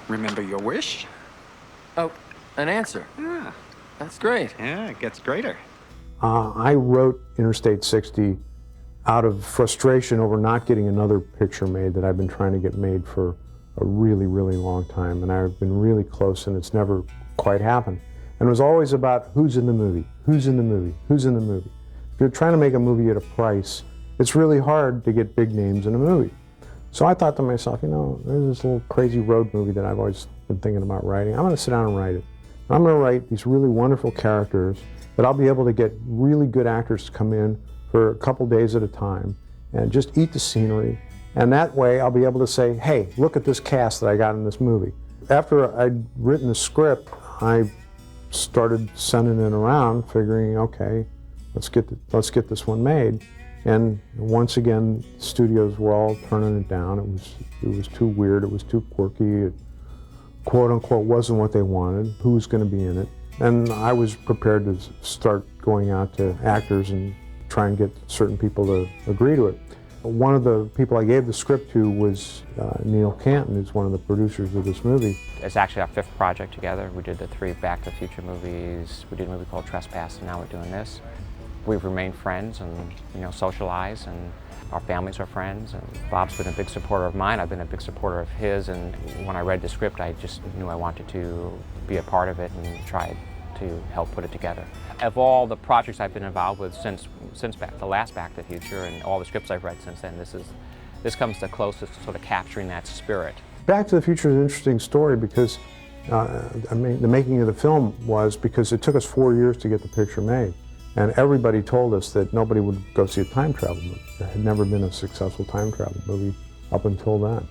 Remember your wish? Oh, an answer. Yeah. That's great. Yeah, it gets greater. I wrote Interstate 60 out of frustration over not getting another picture made that I've been trying to get made for a really, really long time. And I've been really close, and it's never quite happened. And it was always about who's in the movie, who's in the movie, who's in the movie. If you're trying to make a movie at a price, it's really hard to get big names in a movie. So I thought to myself, you know, there's this little crazy road movie that I've always been thinking about writing. I'm going to sit down and write it. I'm going to write these really wonderful characters that I'll be able to get really good actors to come in for a couple days at a time and just eat the scenery. And that way I'll be able to say, hey, look at this cast that I got in this movie. After I'd written the script, I started sending it around, figuring, okay, let's get this one made. And once again, studios were all turning it down. It was too weird, it was too quirky, it quote unquote wasn't what they wanted, who was going to be in it. And I was prepared to start going out to actors and try and get certain people to agree to it. One of the people I gave the script to was Neil Canton, who's one of the producers of this movie. It's actually our 5th project together. We did the 3 Back to the Future movies. We did a movie called Trespass, and now we're doing this. We've remained friends and, you know, socialize, and our families are friends. And Bob's been a big supporter of mine. I've been a big supporter of his. And when I read the script, I just knew I wanted to be a part of it and try to help put it together. Of all the projects I've been involved with since the last Back to the Future and all the scripts I've read since then, this comes the closest to sort of capturing that spirit. Back to the Future is an interesting story because I mean, the making of the film was because it took us 4 years to get the picture made. And everybody told us that nobody would go see a time travel movie. There had never been a successful time travel movie up until then.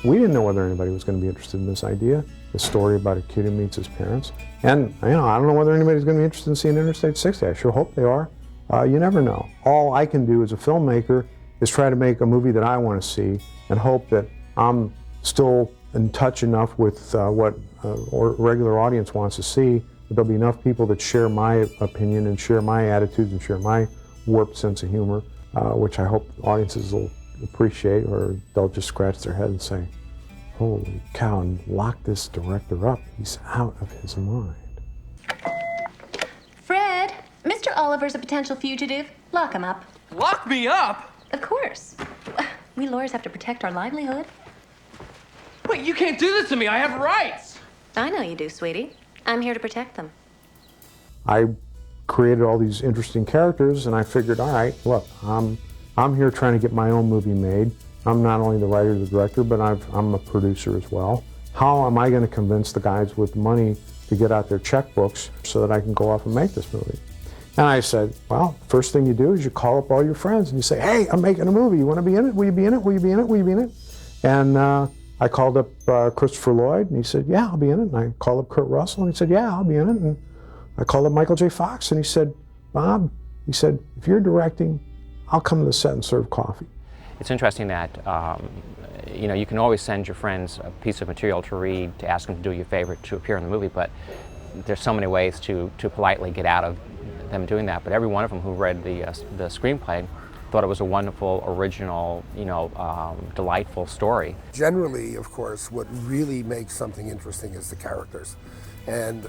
We didn't know whether anybody was going to be interested in this idea, the story about a kid who meets his parents. And you know, I don't know whether anybody's going to be interested in seeing Interstate 60. I sure hope they are. You never know. All I can do as a filmmaker is try to make a movie that I want to see and hope that I'm still in touch enough with what a regular audience wants to see, that there'll be enough people that share my opinion and share my attitudes and share my warped sense of humor, which I hope audiences will appreciate, or they'll just scratch their head and say, holy cow, and lock this director up. He's out of his mind. Fred, Mr. Oliver's a potential fugitive. Lock him up. Lock me up? Of course. We lawyers have to protect our livelihood. Wait, you can't do this to me. I have rights. I know you do, sweetie. I'm here to protect them. I created all these interesting characters, and I figured, all right, look, I'm here trying to get my own movie made. I'm not only the writer, the director, but I'm a producer as well. How am I going to convince the guys with money to get out their checkbooks so that I can go off and make this movie? And I said, well, first thing you do is you call up all your friends and you say, hey, I'm making a movie. You want to be in it? Will you be in it? Will you be in it? Will you be in it? And I called up Christopher Lloyd, and he said, yeah, I'll be in it. And I called up Kurt Russell, and he said, yeah, I'll be in it. And I called up Michael J. Fox, and he said, Bob, he said, if you're directing, I'll come to the set and serve coffee. It's interesting that you know, you can always send your friends a piece of material to read, to ask them to do you a favor to appear in the movie, but there's so many ways to politely get out of them doing that. But every one of them who read the screenplay thought it was a wonderful, original, you know, delightful story. Generally, of course, what really makes something interesting is the characters. And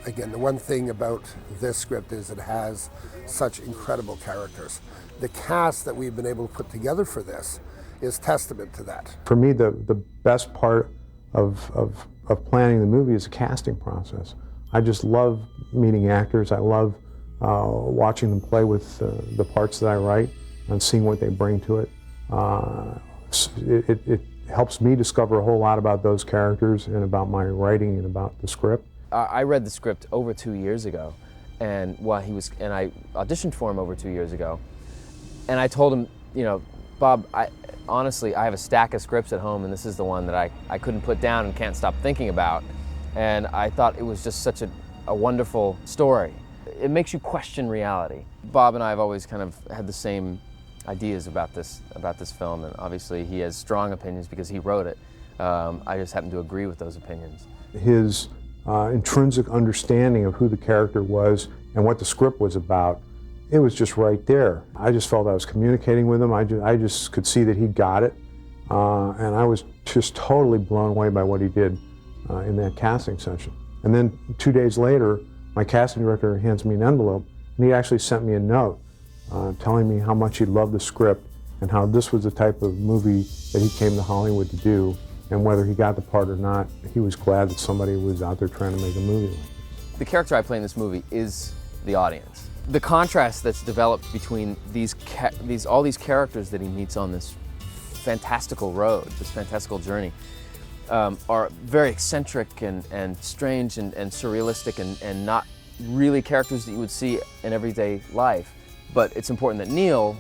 again, the one thing about this script is it has such incredible characters. The cast that we've been able to put together for this is testament to that. For me, the best part of planning the movie is the casting process. I just love meeting actors. I love watching them play with the parts that I write and seeing what they bring to it. It helps me discover a whole lot about those characters and about my writing and about the script. I read the script over 2 years ago, and I auditioned for him over 2 years ago, and I told him, you know, Bob, honestly, I have a stack of scripts at home, and this is the one that I couldn't put down and can't stop thinking about, and I thought it was just such a wonderful story. It makes you question reality. Bob and I have always kind of had the same ideas about this film, and obviously he has strong opinions because he wrote it. I just happen to agree with those opinions. His intrinsic understanding of who the character was and what the script was about, it was just right there. I just felt I was communicating with him. I just could see that he got it, and I was just totally blown away by what he did in that casting session. And then 2 days later, my casting director hands me an envelope, and he actually sent me a note telling me how much he loved the script and how this was the type of movie that he came to Hollywood to do, and whether he got the part or not, he was glad that somebody was out there trying to make a movie like this. The character I play in this movie is the audience. The contrast that's developed between all these characters that he meets on this fantastical road, this fantastical journey, are very eccentric and strange and surrealistic and not really characters that you would see in everyday life. But it's important that Neil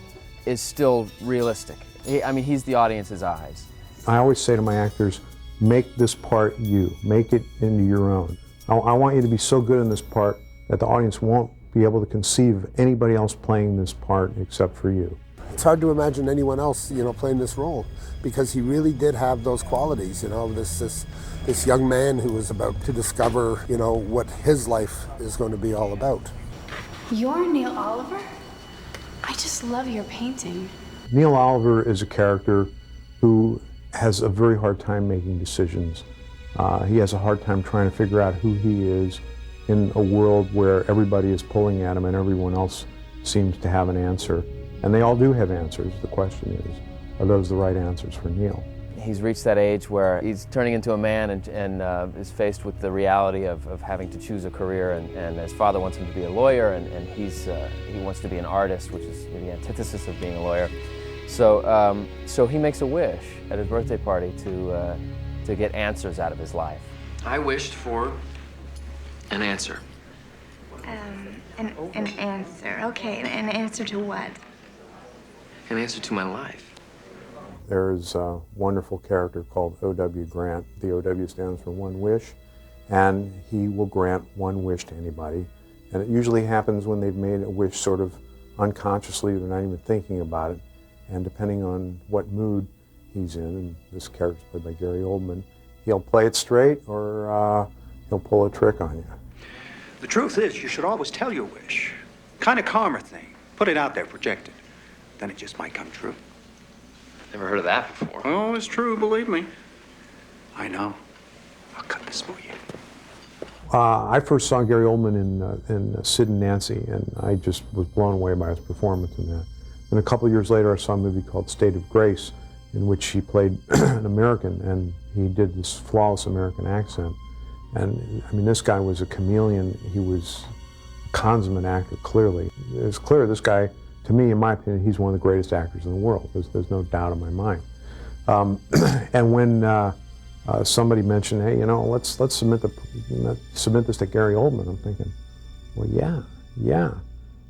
is still realistic. I mean, he's the audience's eyes. I always say to my actors, make this part you, make it into your own. I want you to be so good in this part that the audience won't be able to conceive of anybody else playing this part except for you. It's hard to imagine anyone else, playing this role, because he really did have those qualities, this young man who was about to discover, what his life is going to be all about. You're Neil Oliver? I just love your painting. Neil Oliver is a character who has a very hard time making decisions. He has a hard time trying to figure out who he is in a world where everybody is pulling at him and everyone else seems to have an answer. And they all do have answers. The question is, are those the right answers for Neil? He's reached that age where he's turning into a man and is faced with the reality of having to choose a career, and his father wants him to be a lawyer, and he wants to be an artist, which is the antithesis of being a lawyer. So he makes a wish at his birthday party to get answers out of his life. I wished for an answer. An answer. Okay, an answer to what? An answer to my life. There's a wonderful character called O.W. Grant. The O.W. stands for One Wish, and he will grant one wish to anybody. And it usually happens when they've made a wish sort of unconsciously, they're not even thinking about it. And depending on what mood he's in, and this character's played by Gary Oldman, he'll play it straight or he'll pull a trick on you. The truth is, you should always tell your wish. Kind of calmer thing. Put it out there, project it. Then it just might come true. Never heard of that before. Oh, it's true, believe me. I know. I'll cut this for you. I first saw Gary Oldman in Sid and Nancy, and I just was blown away by his performance in that. And a couple of years later, I saw a movie called State of Grace, in which he played an American, and he did this flawless American accent. And I mean, this guy was a chameleon. He was a consummate actor, clearly. It's clear this guy, to me, in my opinion, he's one of the greatest actors in the world. There's no doubt in my mind. And when somebody mentioned, hey, let's submit this to Gary Oldman, I'm thinking, well, yeah.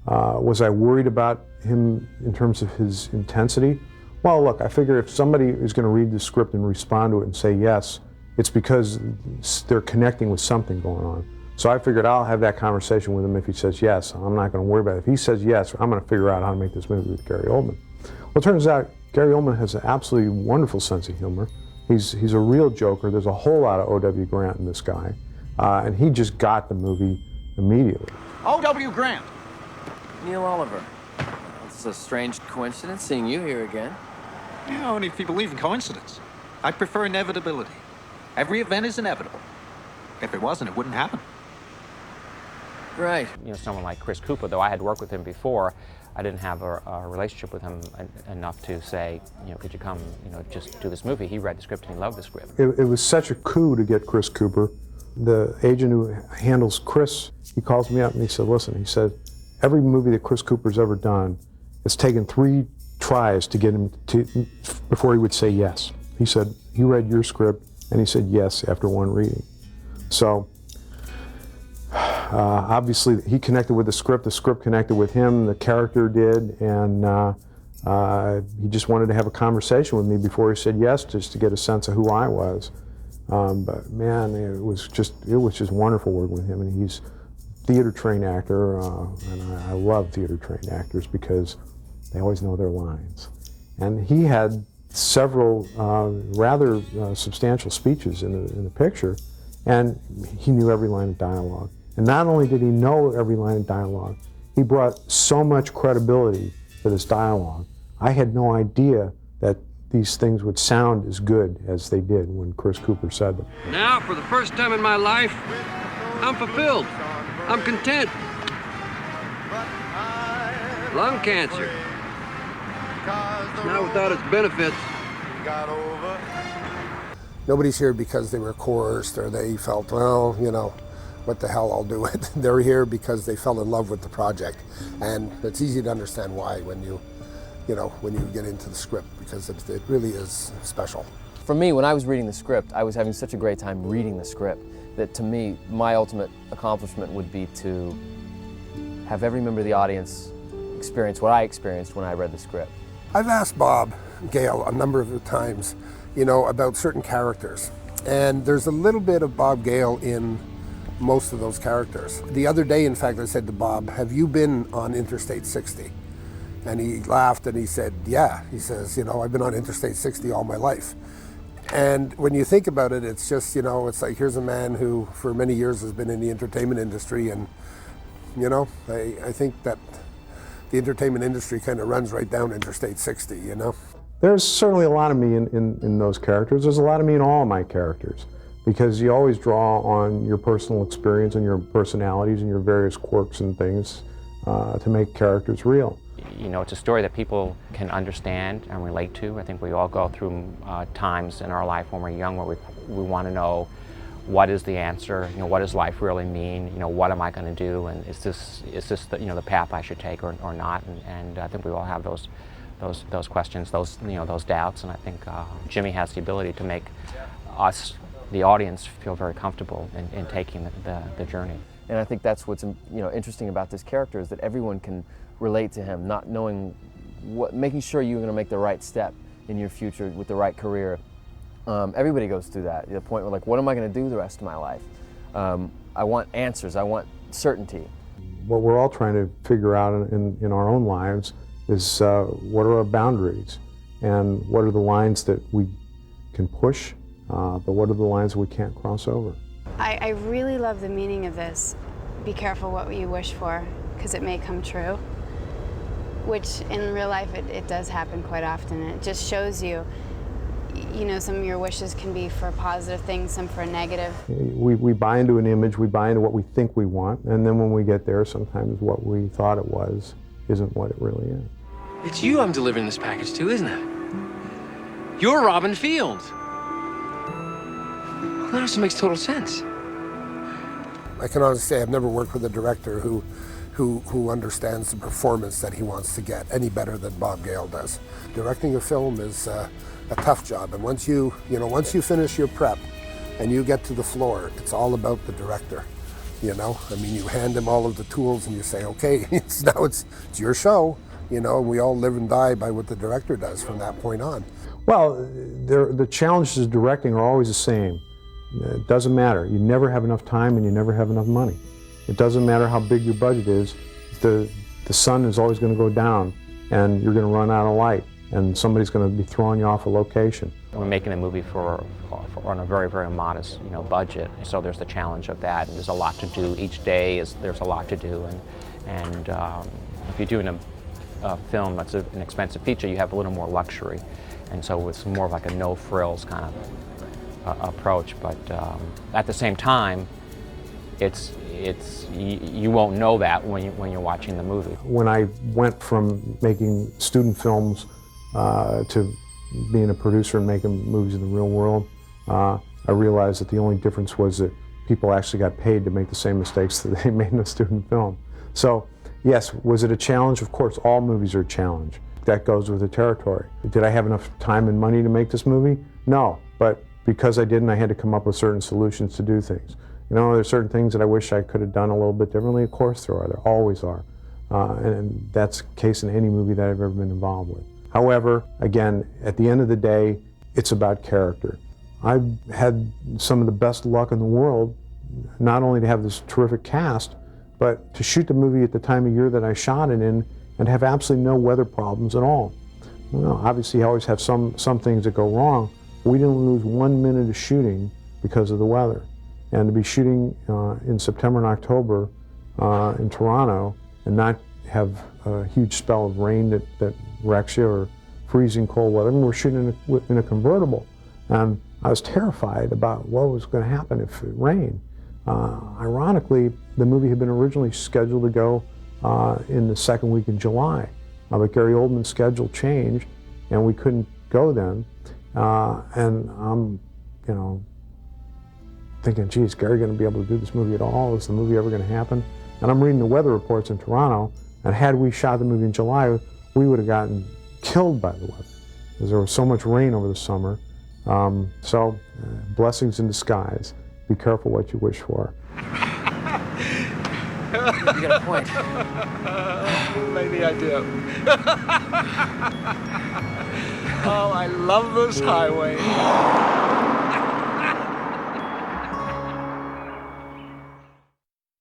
Was I worried about him in terms of his intensity? Well, look, I figure if somebody is going to read the script and respond to it and say yes, it's because they're connecting with something going on. So I figured I'll have that conversation with him if he says yes. I'm not going to worry about it. If he says yes, I'm going to figure out how to make this movie with Gary Oldman. Well, it turns out Gary Oldman has an absolutely wonderful sense of humor. He's a real joker. There's a whole lot of O.W. Grant in this guy. And he just got the movie immediately. O.W. Grant. Neil Oliver. It's a strange coincidence seeing you here again. Yeah, only if you believe in coincidence. I prefer inevitability. Every event is inevitable. If it wasn't, it wouldn't happen. Right. Someone like Chris Cooper, though I had worked with him before, I didn't have a relationship with him enough to say, could you come, just do this movie. He read the script and he loved the script. It was such a coup to get Chris Cooper. The agent who handles Chris, he calls me up and he said, listen, he said, every movie that Chris Cooper's ever done, it's taken 3 tries to get him to, before he would say yes. He said, he read your script and he said yes after one reading. So, obviously he connected with the script connected with him, the character did, and he just wanted to have a conversation with me before he said yes, just to get a sense of who I was. But man, it was just wonderful working with him, and he's a theater-trained actor, and I love theater-trained actors because they always know their lines. And he had several rather substantial speeches in the picture, and he knew every line of dialogue. And not only did he know every line of dialogue, he brought so much credibility to this dialogue. I had no idea that these things would sound as good as they did when Chris Cooper said them. Now, for the first time in my life, I'm fulfilled. I'm content. Lung cancer. Not without its benefits. Nobody's here because they were coerced or they felt, well, you know, what the hell, I'll do it. They're here because they fell in love with the project. And it's easy to understand why when you get into the script, because it really is special. For me, when I was reading the script, I was having such a great time reading the script that to me, my ultimate accomplishment would be to have every member of the audience experience what I experienced when I read the script. I've asked Bob Gale a number of times, you know, about certain characters. And there's a little bit of Bob Gale in most of those characters. The other day, in fact, I said to Bob, have you been on Interstate 60? And he laughed and he said, yeah. He says, you know, I've been on Interstate 60 all my life. And when you think about it, it's just, you know, it's like, here's a man who for many years has been in the entertainment industry, and, you know, I think that the entertainment industry kind of runs right down Interstate 60, you know? There's certainly a lot of me in those characters. There's a lot of me in all of my characters, because you always draw on your personal experience and your personalities and your various quirks and things to make characters real. You know, it's a story that people can understand and relate to. I think we all go through times in our life when we're young where we want to know what is the answer, you know, what does life really mean, you know, what am I going to do, and is this the, you know, the path I should take or not, and I think we all have those questions, those doubts, and I think Jimmy has the ability to make us, the audience, feel very comfortable in taking the journey. And I think that's what's interesting about this character, is that everyone can relate to him, not knowing making sure you're going to make the right step in your future with the right career. Everybody goes through that, the point where, like, what am I going to do the rest of my life? I want answers, I want certainty. What we're all trying to figure out in our own lives is what are our boundaries, and what are the lines that we can push, but what are the lines that we can't cross over. I really love the meaning of this. Be careful what you wish for, because it may come true. Which in real life it does happen quite often. It just shows you, you know, some of your wishes can be for positive things, some for negative. We buy into an image, we buy into what we think we want, and then when we get there, sometimes what we thought it was isn't what it really is. It's you I'm delivering this package to, isn't it? You're Robin Fields. Well, that also makes total sense. I can honestly say I've never worked with a director who understands the performance that he wants to get any better than Bob Gale does. Directing a film is a tough job, and once you finish your prep and you get to the floor, it's all about the director. You know, I mean, you hand him all of the tools and you say, okay, it's your show. You know, we all live and die by what the director does from that point on. Well, the challenges of directing are always the same. It doesn't matter. You never have enough time and you never have enough money. It doesn't matter how big your budget is. The sun is always going to go down, and you're going to run out of light, and somebody's going to be throwing you off a location. We're making a movie on a very, very modest, budget. So there's the challenge of that, and there's a lot to do. Each day there's a lot to do, and if you're doing a film that's an expensive feature, you have a little more luxury, and so it's more of like a no frills kind of approach. But at the same time, you won't know that when you're watching the movie. When I went from making student films to being a producer and making movies in the real world, I realized that the only difference was that people actually got paid to make the same mistakes that they made in a student film. So, yes, was it a challenge? Of course, all movies are a challenge. That goes with the territory. Did I have enough time and money to make this movie? No, but because I didn't, I had to come up with certain solutions to do things. There's certain things that I wish I could have done a little bit differently. Of course there are. There always are. And that's the case in any movie that I've ever been involved with. However, again, at the end of the day, it's about character. I've had some of the best luck in the world, not only to have this terrific cast, but to shoot the movie at the time of year that I shot it in and have absolutely no weather problems at all. Obviously you always have some things that go wrong. We didn't lose 1 minute of shooting because of the weather. And to be shooting in September and October in Toronto and not have a huge spell of rain that wrecks you, or freezing cold weather. I mean, we're shooting in a convertible, and I was terrified about what was going to happen if it rained. Ironically, the movie had been originally scheduled to go in the second week in July, but Gary Oldman's schedule changed, and we couldn't go then. And I'm, you know, thinking, geez, Gary going to be able to do this movie at all? Is the movie ever going to happen? And I'm reading the weather reports in Toronto, and had we shot the movie in July, we would have gotten killed by the weather, because there was so much rain over the summer. Blessings in disguise. Be careful what you wish for. You got a point. Maybe I do. Oh, I love this highway.